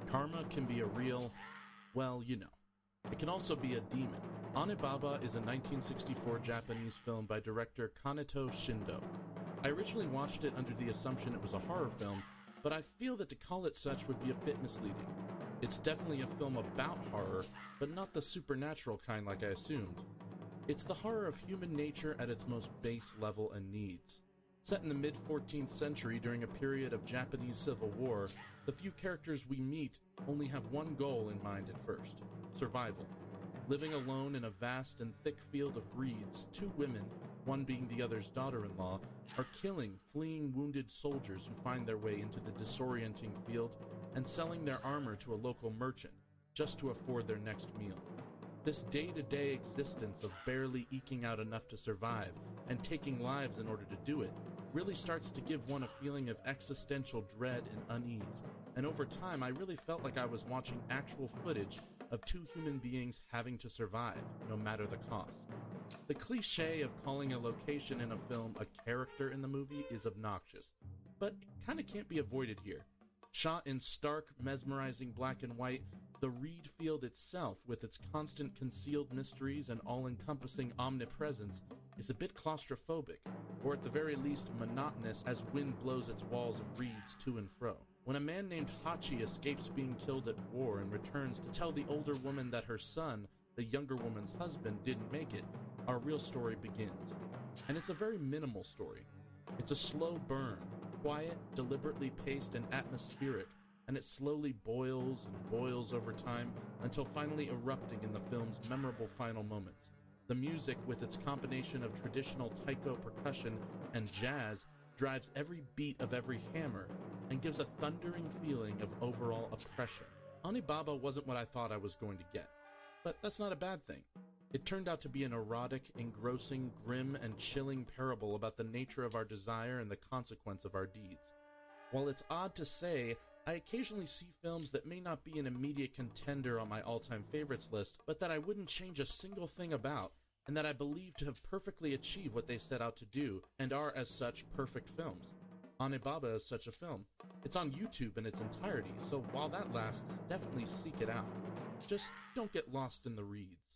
Karma can be a real, well, you know. It can also be a demon. Onibaba is a 1964 Japanese film by director Kaneto Shindo. I originally watched it under the assumption it was a horror film, but I feel that to call it such would be a bit misleading. It's definitely a film about horror, but not the supernatural kind like I assumed. It's the horror of human nature at its most base level and needs. Set in the mid-14th century during a period of Japanese Civil War, the few characters we meet only have one goal in mind at first: survival. Living alone in a vast and thick field of reeds, two women, one being the other's daughter-in-law, are killing fleeing wounded soldiers who find their way into the disorienting field and selling their armor to a local merchant, just to afford their next meal. This day-to-day existence of barely eking out enough to survive and taking lives in order to do it really starts to give one a feeling of existential dread and unease, and over time I really felt like I was watching actual footage of two human beings having to survive, no matter the cost. The cliche of calling a location in a film a character in the movie is obnoxious, but it kinda can't be avoided here. Shot in stark, mesmerizing black and white, the reed field itself, with its constant concealed mysteries and all-encompassing omnipresence, is a bit claustrophobic, or at the very least monotonous as wind blows its walls of reeds to and fro. When a man named Hachi escapes being killed at war and returns to tell the older woman that her son, the younger woman's husband, didn't make it, our real story begins. And it's a very minimal story. It's a slow burn, quiet, deliberately paced, and atmospheric, and it slowly boils and boils over time until finally erupting in the film's memorable final moments. The music, with its combination of traditional taiko percussion and jazz, drives every beat of every hammer and gives a thundering feeling of overall oppression. Onibaba wasn't what I thought I was going to get, but that's not a bad thing. It turned out to be an erotic, engrossing, grim, and chilling parable about the nature of our desire and the consequence of our deeds. While it's odd to say, I occasionally see films that may not be an immediate contender on my all-time favorites list, but that I wouldn't change a single thing about, and that I believe to have perfectly achieved what they set out to do, and are as such perfect films. Onibaba is such a film. It's on YouTube in its entirety, so while that lasts, definitely seek it out. Just don't get lost in the reeds.